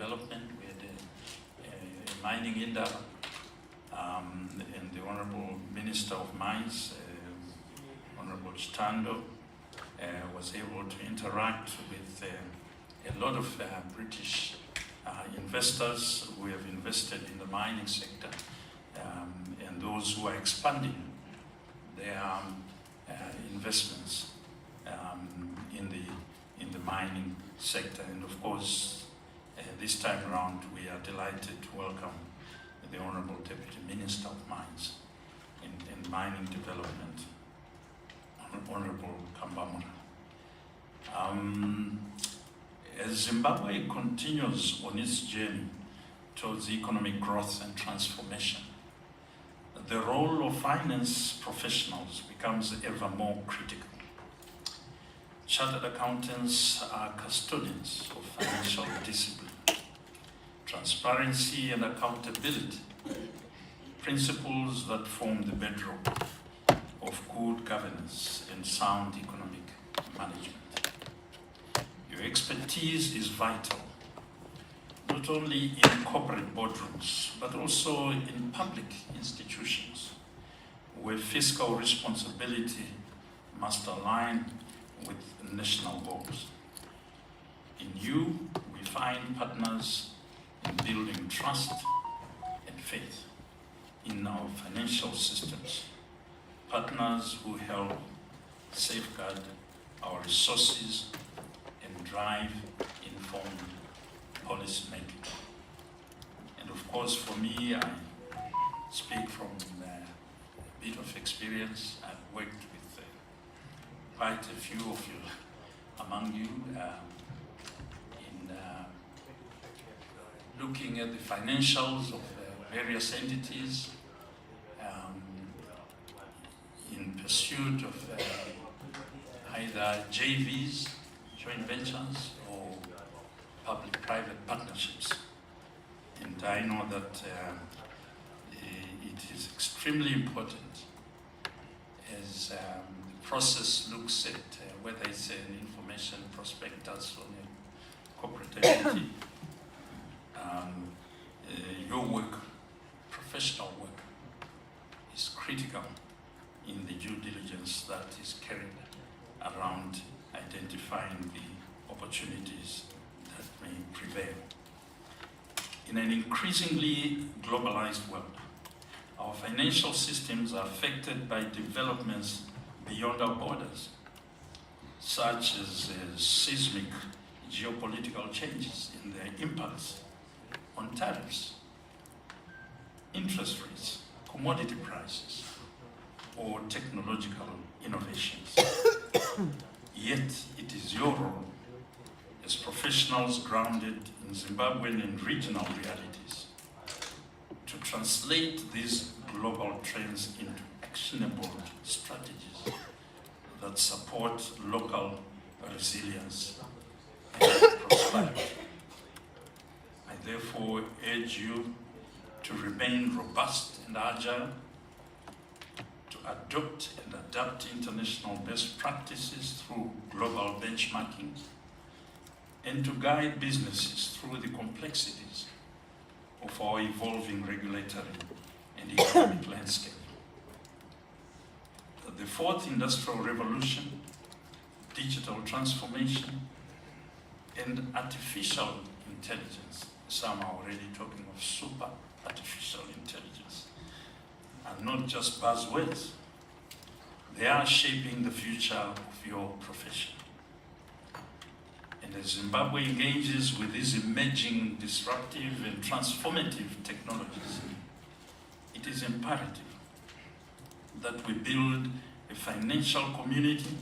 development. We had a mining industry, and the Honorable Minister of Mines, Honorable Chitando, was able to interact with a lot of British investors who have invested in the mining sector, and those who are expanding their investments in the mining sector. And of course, this time around, we are delighted to welcome the Honorable Deputy Minister of Mines and Mining Development, Honorable Kambamura. As Zimbabwe continues on its journey towards economic growth and transformation, the role of finance professionals becomes ever more critical. Chartered accountants are custodians of financial discipline, transparency and accountability, principles that form the bedrock of good governance and sound economic management. Your expertise is vital, not only in corporate boardrooms, but also in public institutions, where fiscal responsibility must align with national goals. In you, we find partners in building trust and faith in our financial systems, partners who help safeguard our resources and drive informed policy making. And of course, for me, I speak from a bit of experience. I've worked with quite a few of you, among you, in looking at the financials of various entities in pursuit of either JVs, joint ventures, or public-private partnerships. And I know that it is extremely important as the process looks at whether it's an information prospectus on a corporate entity. Your work, professional work, is critical in the due diligence that is carried around identifying the opportunities that may prevail. In an increasingly globalized world, our financial systems are affected by developments beyond our borders, such as seismic geopolitical changes and their impacts on tariffs, interest rates, commodity prices, or technological innovations. Yet it is your role as professionals grounded in Zimbabwean and regional realities to translate these global trends into actionable strategies that support local resilience and prosperity. I therefore urge you to remain robust and agile, to adopt and adapt international best practices through global benchmarking, and to guide businesses through the complexities of our evolving regulatory and economic landscape. The fourth industrial revolution, digital transformation, and artificial intelligence, some are already talking of super artificial intelligence, are not just buzzwords. They are shaping the future of your profession. And as Zimbabwe engages with these emerging disruptive and transformative technologies, it is imperative that we build a financial community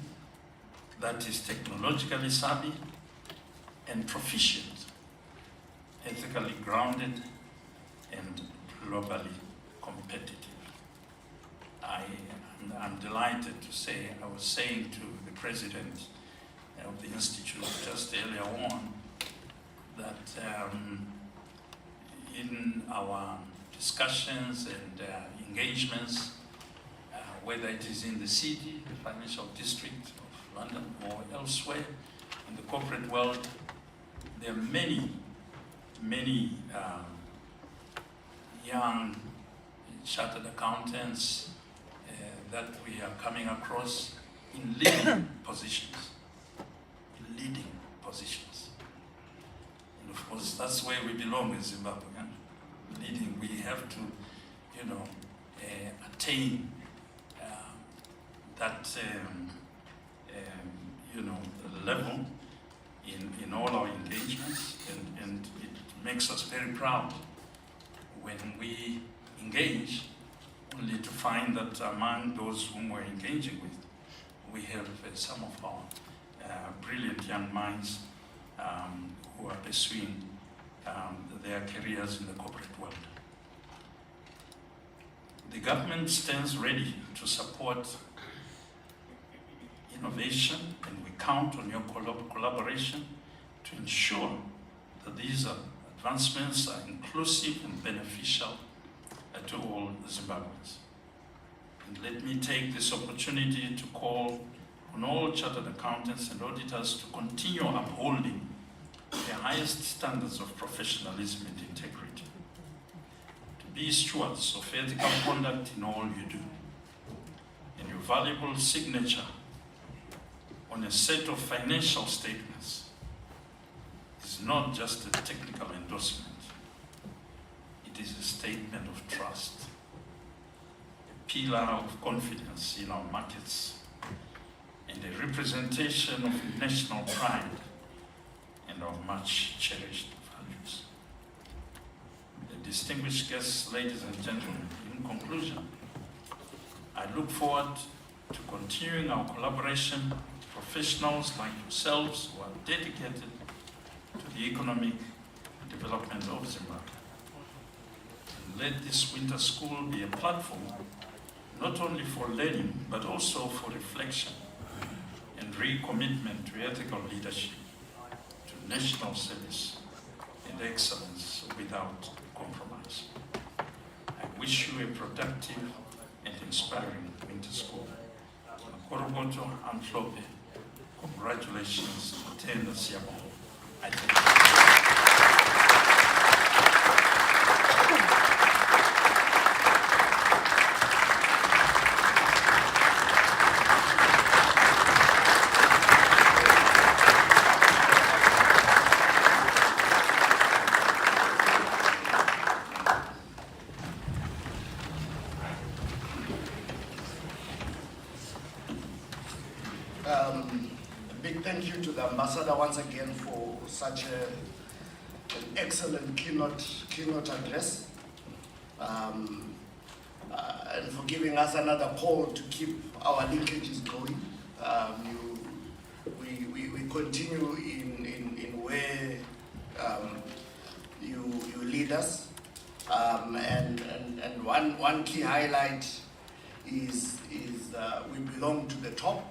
that is technologically savvy and proficient, ethically grounded, and globally competitive. I'm delighted to say, I was saying to the president of the Institute just earlier on that in our discussions and engagements, whether it is in the city, the financial district of London, or elsewhere in the corporate world, there are many many young chartered accountants that we are coming across in leading positions. Leading positions. And of course, that's where we belong in Zimbabwe. Leading, we have to, attain that, level in all our engagements, and it makes us very proud when we engage, only to find that among those whom we're engaging with, we have some of our brilliant young minds who are pursuing their careers in the corporate world. The government stands ready to support innovation, and we count on your collaboration to ensure that these advancements are inclusive and beneficial to all Zimbabweans. And let me take this opportunity to call on all chartered accountants and auditors to continue upholding the highest standards of professionalism and integrity, to be stewards of ethical conduct in all you do, and your valuable signature on a set of financial statements is not just a technical endorsement, it is a statement of trust, a pillar of confidence in our markets, and a representation of national pride and of much cherished values. Distinguished guests, ladies and gentlemen, in conclusion, I look forward to continuing our collaboration with professionals like yourselves who are dedicated to the economic development of Zimbabwe. And let this winter school be a platform not only for learning, but also for reflection and recommitment to ethical leadership, to national service and excellence without compromise. I wish you a productive and inspiring winter school. Korogoto Amflope, congratulations to Tenda Siabo. I thank you. A big thank you to the Ambassador once again for such an excellent keynote address, and for giving us another call to keep our linkages going. We continue in where you lead us, and one key highlight is we belong to the top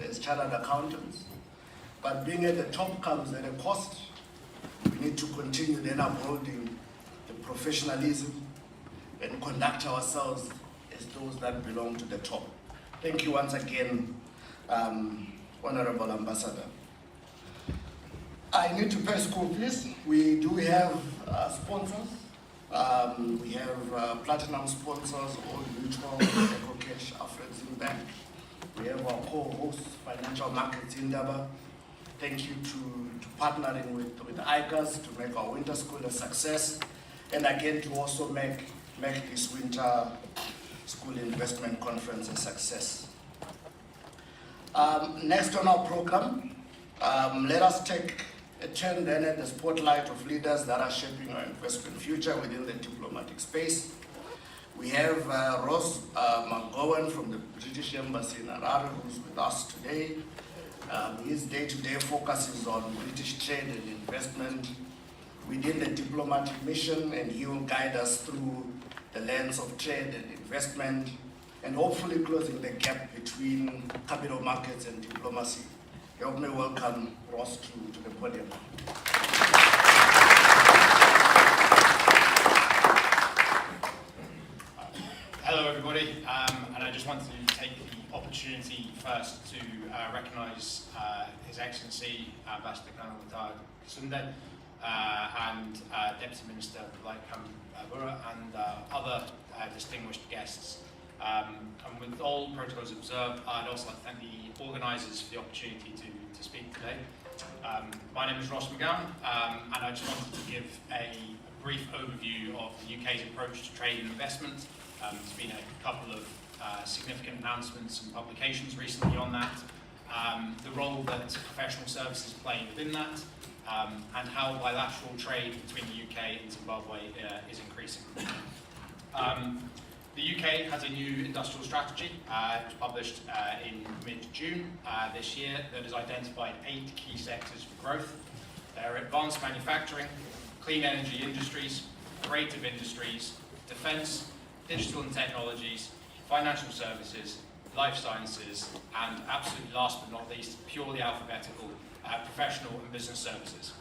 as chartered accountants, but being at the top comes at a cost. We need to continue then upholding the professionalism and conduct ourselves as those that belong to the top. Thank you once again, Honorable Ambassador. I need to pay school, please. We do have sponsors. We have platinum sponsors, Old Mutual, EcoCash, Afrexim Bank. We have our co-host, Financial Markets Indaba. Thank you to partnering with ICAS to make our winter school a success, and again to also make this winter school investment conference a success. Next on our program, let us take a turn then at the spotlight of leaders that are shaping our investment future within the diplomatic space. We have Ross McGowan from the British Embassy in Harare, who's with us today. His day-to-day focus is on British trade and investment within the diplomatic mission, and he will guide us through the lens of trade and investment, and hopefully closing the gap between capital markets and diplomacy. Help me welcome Ross to the podium. Hello everybody, and I just wanted to take the opportunity first to recognise His Excellency Ambassador Colonel Sunde and Deputy Minister Bura and other distinguished guests. And with all protocols observed, I'd also like to thank the organisers for the opportunity to speak today. My name is Ross McGowan, and I just wanted to give a brief overview of the UK's approach to trade and investment. There's been a couple of significant announcements and publications recently on that, the role that professional services play within that, and how bilateral trade between the UK and Zimbabwe is increasing. The UK has a new industrial strategy. It was published in mid-June this year that has identified 8 key sectors for growth. They're advanced manufacturing, clean energy industries, creative industries, defence, digital and technologies, financial services, life sciences, and absolutely last but not least, purely alphabetical, professional and business services.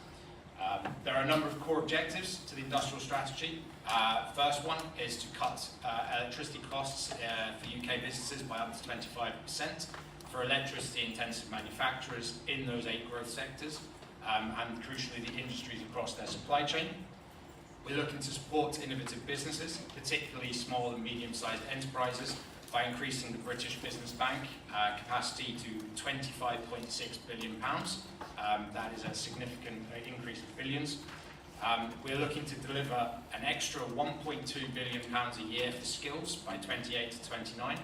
There are a number of core objectives to the industrial strategy. First one is to cut electricity costs for UK businesses by up to 25% for electricity-intensive manufacturers in those 8 growth sectors, and crucially the industries across their supply chain. We're looking to support innovative businesses, particularly small and medium-sized enterprises, by increasing the British Business Bank capacity to £25.6 billion. That is a significant increase of billions. We're looking to deliver an extra £1.2 billion a year for skills by 28 to 29,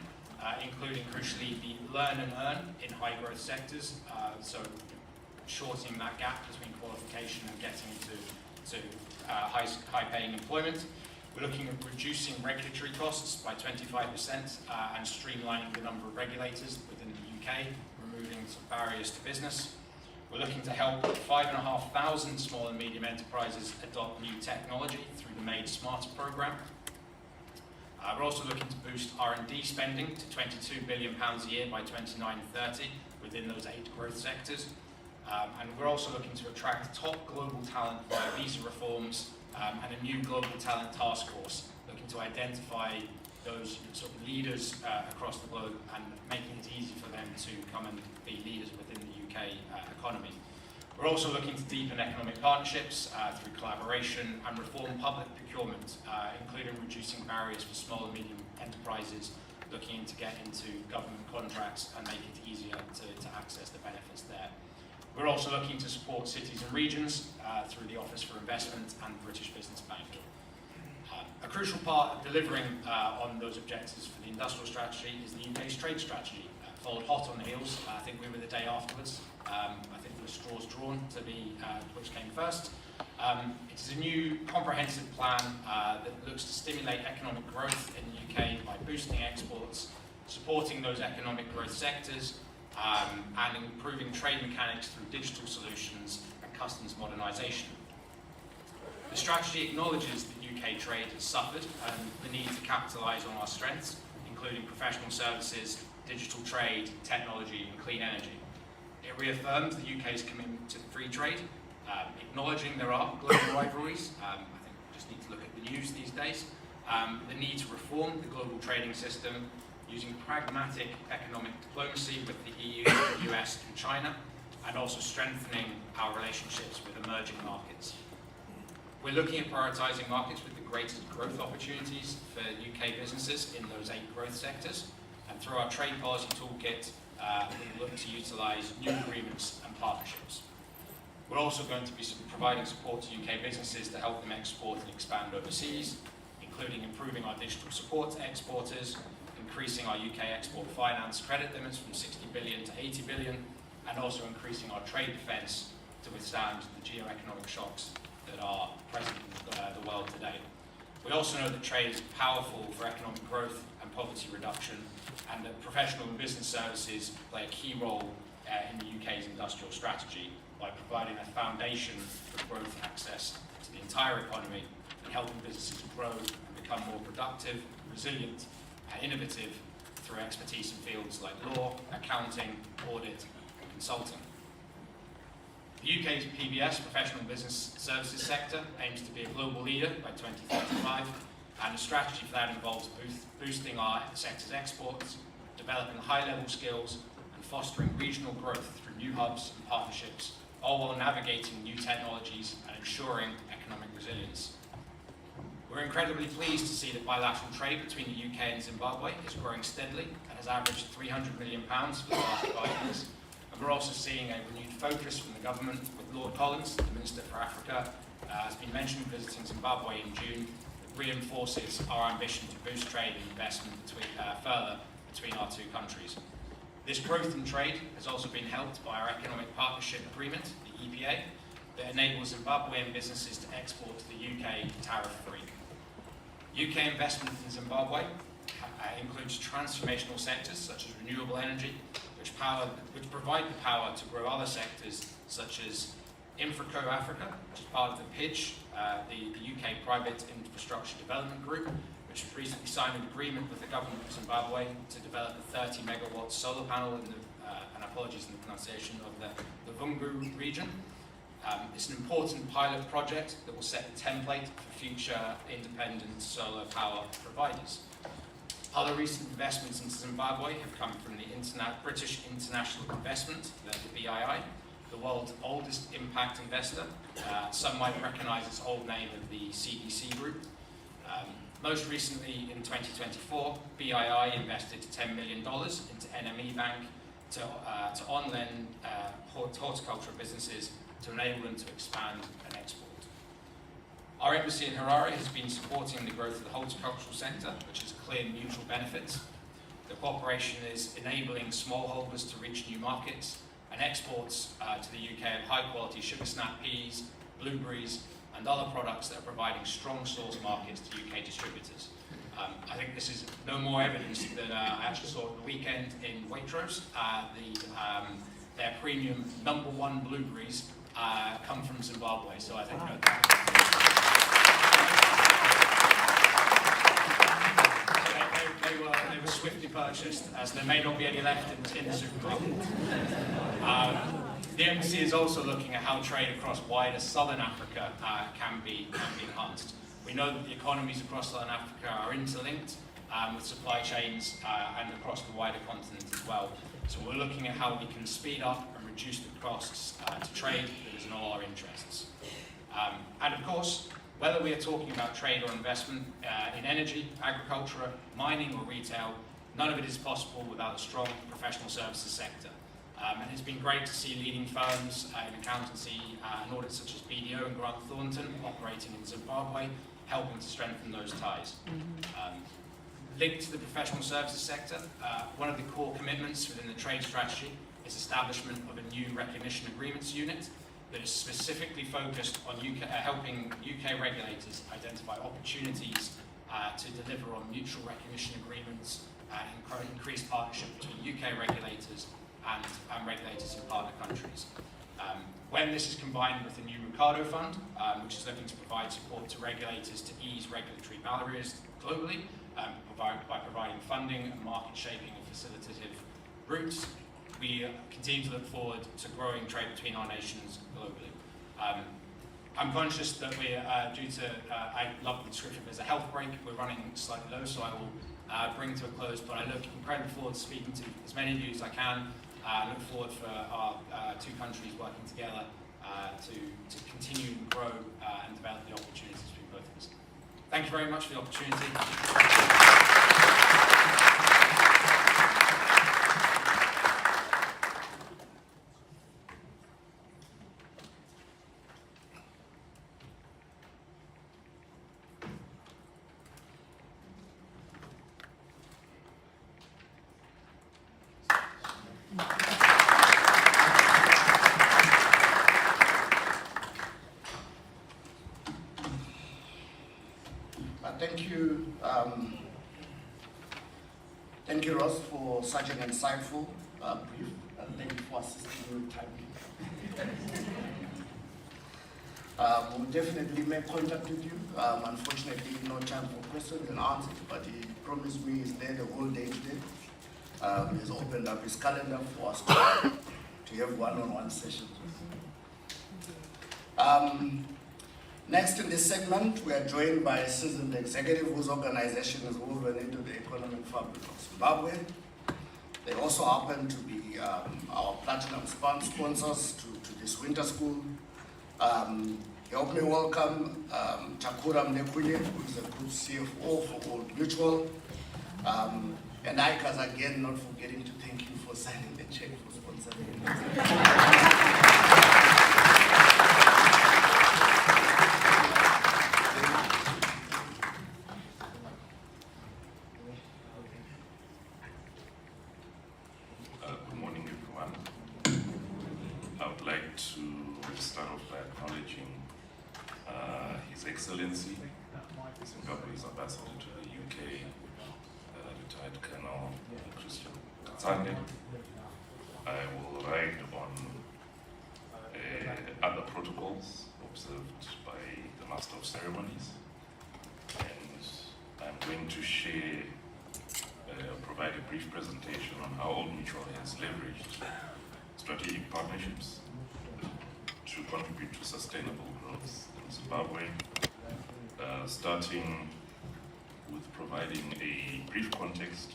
including crucially the learn and earn in high growth sectors, so shortening that gap between qualification and getting to high paying employment. We're looking at reducing regulatory costs by 25% and streamlining the number of regulators within the UK, removing some barriers to business. We're looking to help 5,500 small and medium enterprises adopt new technology through the Made Smarter programme. We're also looking to boost R&D spending to £22 billion a year by 29-30 within those 8 growth sectors. And we're also looking to attract top global talent via visa reforms and a new global talent task force, looking to identify those sort of leaders across the globe and making it easy for them to come and be leaders within the UK economy. We're also looking to deepen economic partnerships through collaboration and reform public procurement, including reducing barriers for small and medium enterprises looking to get into government contracts and make it easier to access the benefits there. We're also looking to support cities and regions through the Office for Investment and the British Business Bank. A crucial part of delivering on those objectives for the industrial strategy is the UK's trade strategy. Followed hot on the heels, I think we were the day afterwards. I think there were straws drawn to be which came first. It is a new comprehensive plan that looks to stimulate economic growth in the UK by boosting exports, supporting those economic growth sectors, and improving trade mechanics through digital solutions and customs modernisation. The strategy acknowledges that UK trade has suffered and the need to capitalise on our strengths, including professional services, digital trade, technology and clean energy. It reaffirms the UK's commitment to free trade, acknowledging there are global rivalries. I think we just need to look at the news these days. The need to reform the global trading system using pragmatic economic diplomacy with the EU, the US and China, and also strengthening our relationships with emerging markets. We're looking at prioritising markets with the greatest growth opportunities for UK businesses in those 8 growth sectors, and through our trade policy toolkit, we look to utilise new agreements and partnerships. We're also going to be providing support to UK businesses to help them export and expand overseas, including improving our digital support to exporters, increasing our UK export finance credit limits from 60 billion to 80 billion, and also increasing our trade defence to withstand the geo-economic shocks that are present in the world today. We also know that trade is powerful for economic growth and poverty reduction, and that professional and business services play a key role in the UK's industrial strategy by providing a foundation for growth access to the entire economy and helping businesses grow and become more productive, resilient, and innovative through expertise in fields like law, accounting, audit, and consulting. The UK's PBS, Professional Business Services sector, aims to be a global leader by 2035, and a strategy for that involves boosting our sector's exports, developing high-level skills, and fostering regional growth through new hubs and partnerships all while navigating new technologies and ensuring economic resilience. We're incredibly pleased to see that bilateral trade between the UK and Zimbabwe is growing steadily and has averaged £300 million for the last 5 years. And we're also seeing a renewed focus from the government, with Lord Collins, the Minister for Africa, has been mentioned visiting Zimbabwe in June, that reinforces our ambition to boost trade and investment further between our two countries. This growth in trade has also been helped by our Economic Partnership Agreement, the EPA, that enables Zimbabwean businesses to export to the UK tariff-free. UK investment in Zimbabwe includes transformational sectors such as renewable energy, which provide the power to grow other sectors such as InfraCo Africa, which is part of the PIDGE, the UK Private Infrastructure Development Group, which recently signed an agreement with the government of Zimbabwe to develop a 30 megawatt solar panel in the, and apologies in the pronunciation, of the Vungu region. It's an important pilot project that will set the template for future independent solar power providers. Other recent investments into Zimbabwe have come from the British International Investment, the BII, the world's oldest impact investor. Some might recognise its old name of the CDC Group. Most recently, in 2024, BII invested $10 million into NME Bank to on-lend horticultural businesses to enable them to expand and export. Our embassy in Harare has been supporting the growth of the horticultural sector, which has clear mutual benefits. The cooperation is enabling smallholders to reach new markets and exports to the UK of high-quality sugar snap peas, blueberries, and other products that are providing strong source markets to UK distributors. I think this is no more evidence than I actually saw at the weekend in Waitrose. Their premium #1 blueberries come from Zimbabwe, so I think they were swiftly purchased, as there may not be any left in the supermarket. The embassy is also looking at how trade across wider Southern Africa can be enhanced. We know that the economies across Southern Africa are interlinked with supply chains and across the wider continent as well. So we're looking at how we can speed up and reduce the costs to trade that is in all our interests. And of course, whether we are talking about trade or investment in energy, agriculture, mining or retail, none of it is possible without a strong professional services sector. And it's been great to see leading firms in accountancy and audit such as BDO and Grant Thornton operating in Zimbabwe, helping to strengthen those ties. Linked to the professional services sector, one of the core commitments within the trade strategy is establishment of a new recognition agreements unit that is specifically focused on helping UK regulators identify opportunities to deliver on mutual recognition agreements and increase partnership between UK regulators and regulators in partner countries. When this is combined with the new Ricardo Fund, which is looking to provide support to regulators to ease regulatory barriers globally, by providing funding and market shaping and facilitative routes, we continue to look forward to growing trade between our nations globally. I'm conscious that we're due to, I love the description, there's a health break, we're running slightly low, so I will bring to a close, but I look incredibly forward to speaking to as many of you as I can. I look forward for our two countries working together to continue and grow and develop the opportunities between both of us. Thank you very much for the opportunity. Thank you, Ross, for such an insightful brief, and thank you for assisting with timing. We'll definitely make contact with you. Unfortunately, no time for questions and answers, but he promised me he's there the whole day today. He's opened up his calendar for us to have one-on-one sessions. Next in this segment, we are joined by a seasoned executive whose organization is woven into the economic fabric of Zimbabwe. They also happen to be our platinum sponsors to this winter school. Help me welcome Takura Mnekunye, who is the Group CFO for Old Mutual. And Ikas, again, not forgetting to thank you for signing the check for sponsoring. Good morning, everyone. I would like to start off by acknowledging His Excellency, Zimbabwe's ambassador to the UK, retired Colonel Christian Katsande. I will ride on other protocols observed by the Master of Ceremonies, and I'm going to share, provide a brief presentation on how Old Mutual has leveraged strategic partnerships to contribute to sustainable growth in Zimbabwe, starting with providing a brief context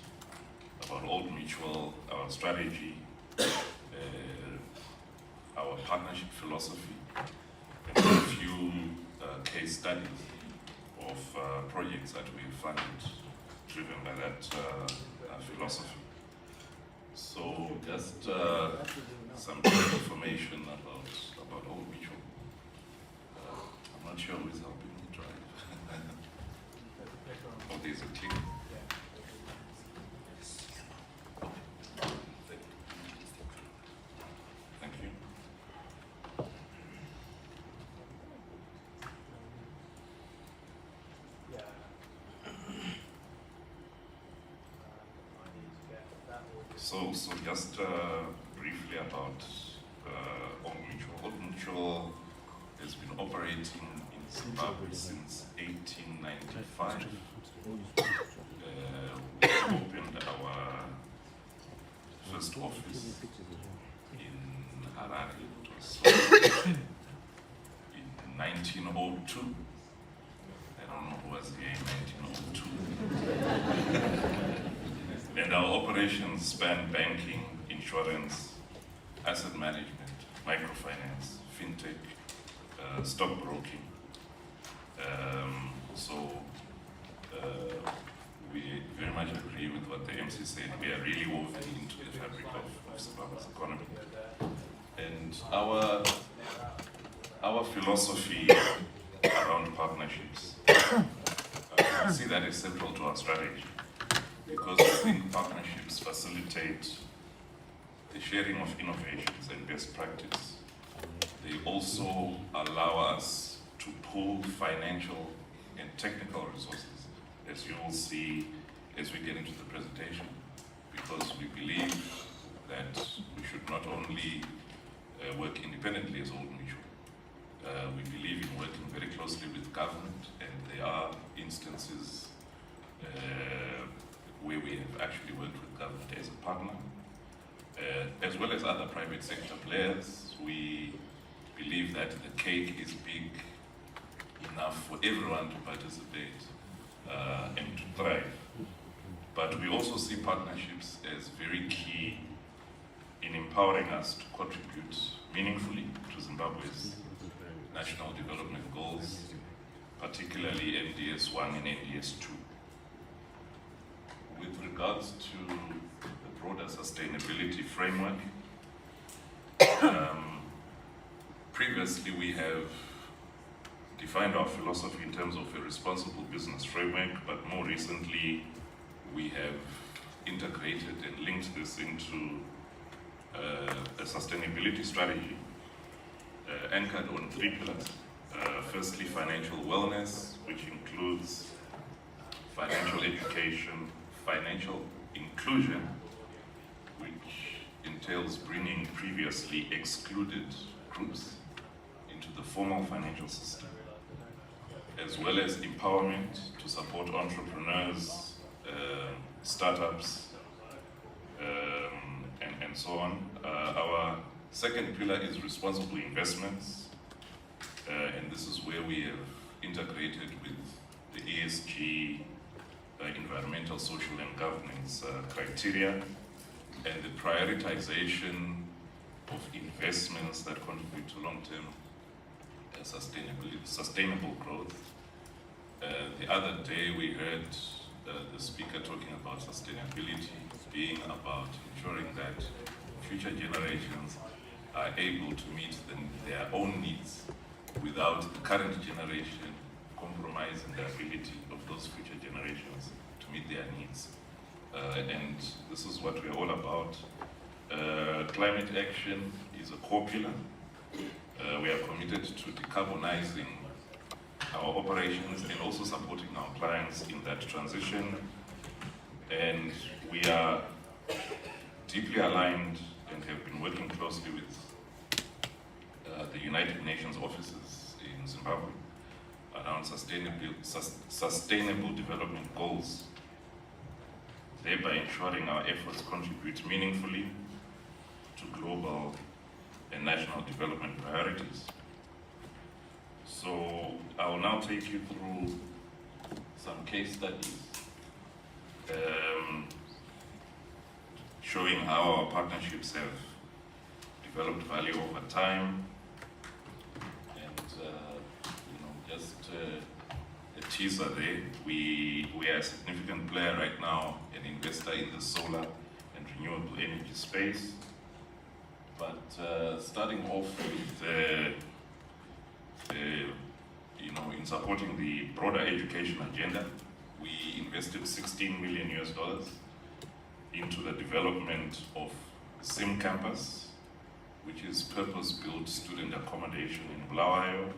about Old Mutual, our strategy, our partnership philosophy, and a few case studies of projects that we funded driven by that philosophy. So just some information about Old Mutual. I'm not sure who is helping me drive. Oh, there's a click. Thank you. So just briefly about Old Mutual. Old Mutual has been operating in Zimbabwe since 1895. We opened our first office in Harare. It was in 1902. I don't know who was here in 1902. And our operations span banking, insurance, asset management, microfinance, fintech, stockbroking. We very much agree with what the MC said. We are really woven into the fabric of Zimbabwe's economy. And our philosophy around partnerships, I see that is central to our strategy, because I think partnerships facilitate the sharing of innovations and best practice. They also allow us to pool financial and technical resources, as you will see as we get into the presentation, because we believe that we should not only work independently as Old Mutual. We believe in working very closely with government, and there are instances where we have actually worked with government as a partner, as well as other private sector players. We believe that the cake is big enough for everyone to participate and to thrive. But we also see partnerships as very key in empowering us to contribute meaningfully to Zimbabwe's national development goals, particularly NDS 1 and NDS 2. With regards to the broader sustainability framework, previously we have defined our philosophy in terms of a responsible business framework, but more recently we have integrated and linked this into a sustainability strategy anchored on 3 pillars. Firstly, financial wellness, which includes financial education, financial inclusion, which entails bringing previously excluded groups into the formal financial system, as well as empowerment to support entrepreneurs, startups, and so on. Our second pillar is responsible investments, and this is where we have integrated with the ESG, environmental, social, and governance criteria. and the prioritization of investments that contribute to long-term sustainable growth. The other day we heard the speaker talking about sustainability being about ensuring that future generations are able to meet their own needs without the current generation compromising the ability of those future generations to meet their needs. And this is what we're all about. Climate action is a core pillar. We are committed to decarbonizing our operations and also supporting our clients in that transition. And we are deeply aligned and have been working closely with the United Nations offices in Zimbabwe around sustainable development goals, thereby ensuring our efforts contribute meaningfully to global and national development priorities. So I will now take you through some case studies showing how our partnerships have developed value over time. And just a teaser there, we are a significant player right now, an investor in the solar and renewable energy space. But starting off with in supporting the broader education agenda, we invested $16 million into the development of Sim Campus, which is purpose-built student accommodation in Bulawayo.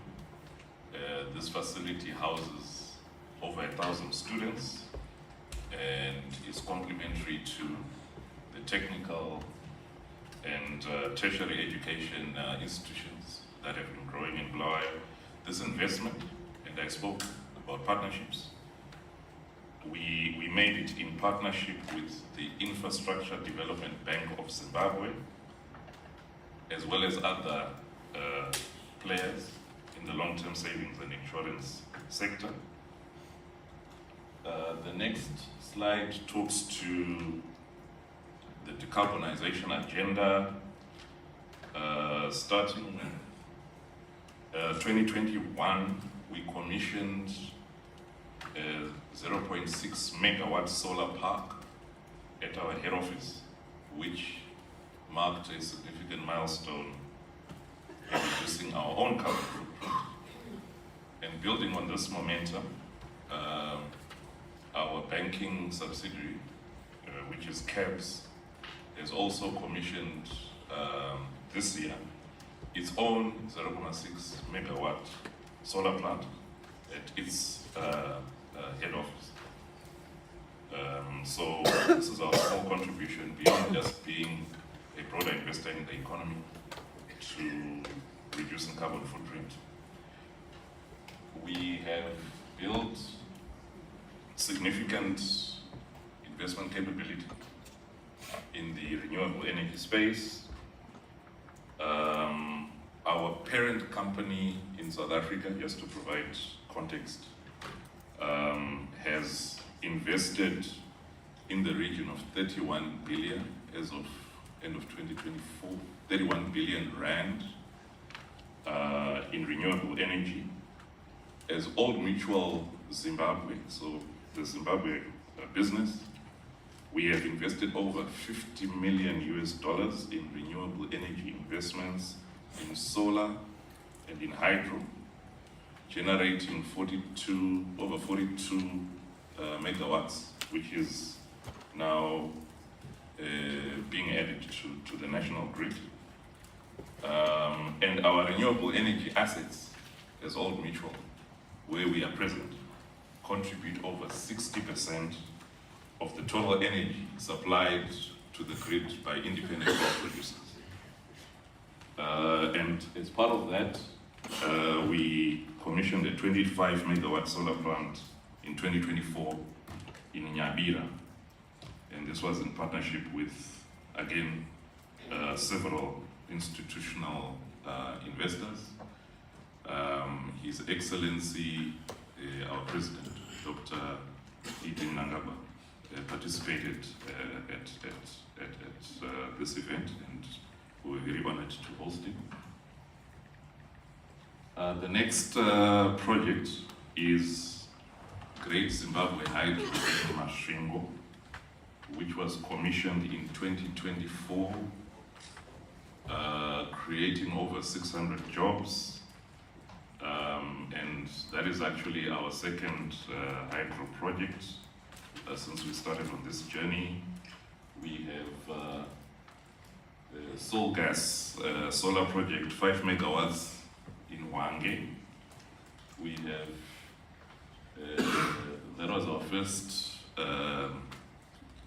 This facility houses over 1,000 students and is complementary to the technical and tertiary education institutions that have been growing in Bulawayo. This investment, and I spoke about partnerships, we made it in partnership with the Infrastructure Development Bank of Zimbabwe, as well as other players in the long-term savings and insurance sector. The next slide talks to the decarbonization agenda. Starting 2021, we commissioned a 0.6 megawatt solar park at our head office, which marked a significant milestone in reducing our own carbon footprint. And building on this momentum, our banking subsidiary, which is CABS, has also commissioned this year its own 0.6 megawatt solar plant at its head office. So this is our small contribution beyond just being a broader investor in the economy to reducing carbon footprint. We have built significant investment capability in the renewable energy space. Our parent company in South Africa, just to provide context, has invested in the region of 31 billion as of end of 2024, 31 billion rand in renewable energy. As Old Mutual Zimbabwe, so the Zimbabwe business, we have invested over $50 million in renewable energy investments in solar and in hydro, generating over 42 megawatts, which is now being added to the national grid. And our renewable energy assets, as Old Mutual, where we are present, contribute over 60% of the total energy supplied to the grid by independent power producers. And as part of that, we commissioned a 25 megawatt solar plant in 2024 in Nyabira. And this was in partnership with, again, several institutional investors. His Excellency, our President, Dr. Eden Nangaba, participated at this event, and we were very honored to host him. The next project is Great Zimbabwe Hydro in Masvingo, which was commissioned in 2024, creating over 600 jobs. And that is actually our second hydro project since we started on this journey. We have Sol Gas solar project, 5 megawatts in Wange. We have, that was our first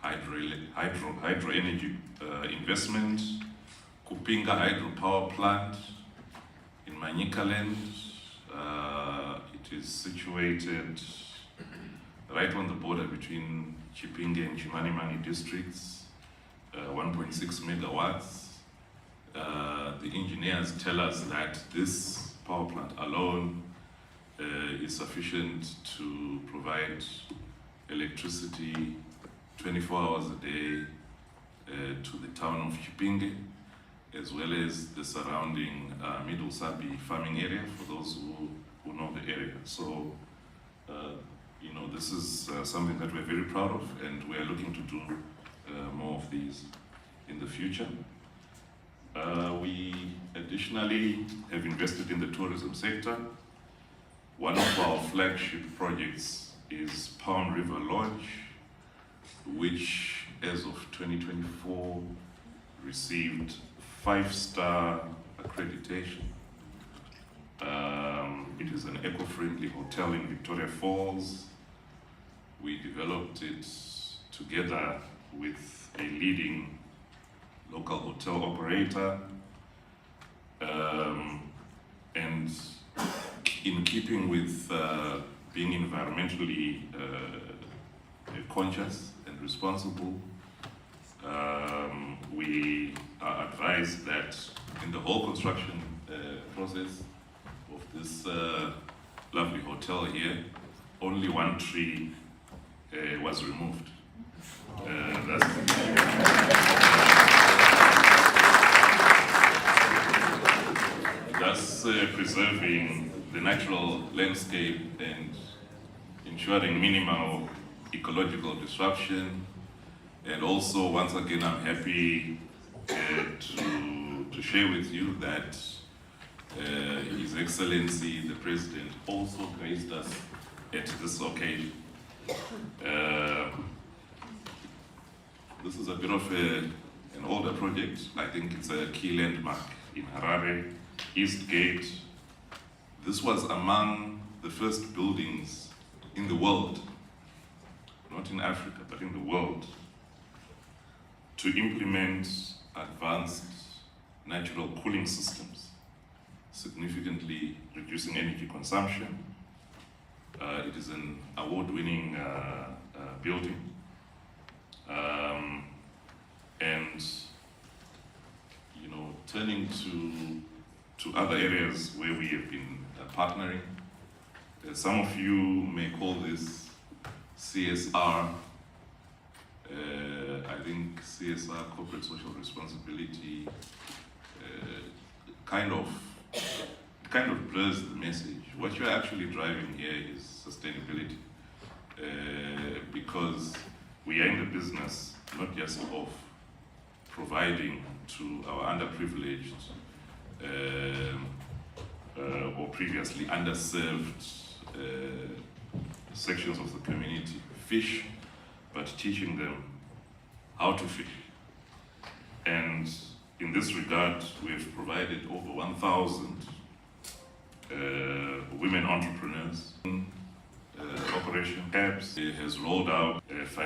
hydro energy investment. Kupinga hydropower plant in Manyikaland. It is situated right on the border between Chipinge and Chimanimani districts, 1.6 megawatts. The engineers tell us that this power plant alone is sufficient to provide electricity 24 hours a day to the town of Chipinge, as well as the surrounding Middle Sabi farming area, for those who know the area. So, you know, this is something that we're very proud of, and we are looking to do more of these in the future. We additionally have invested in the tourism sector. One of our flagship projects is Palm River Lodge, which as of 2024 received 5-star accreditation. It is an eco-friendly hotel in Victoria Falls. We developed it together with a leading local hotel operator, and in keeping with being environmentally conscious and responsible, we are advised that in the whole construction process of this lovely hotel here, only 1 tree was removed. Thus preserving the natural landscape and ensuring minimal ecological disruption. And also, once again, I'm happy to share with you that His Excellency the President also graced us at this occasion. This is a bit of an older project. I think it's a key landmark in Harare, East Gate. This was among the first buildings in the world, not in Africa, but in the world, to implement advanced natural cooling systems, significantly reducing energy consumption. It is an award-winning building. And, you know, turning to other areas where we have been partnering. Some of you may call this CSR. I think CSR, corporate social responsibility, kind of blurs the message. What you're actually driving here is sustainability, because we are in the business not just of providing to our underprivileged or previously underserved sections of the community fish, but teaching them how to fish. And in this regard, we have provided over 1,000 women entrepreneurs. Operation CAPS has rolled out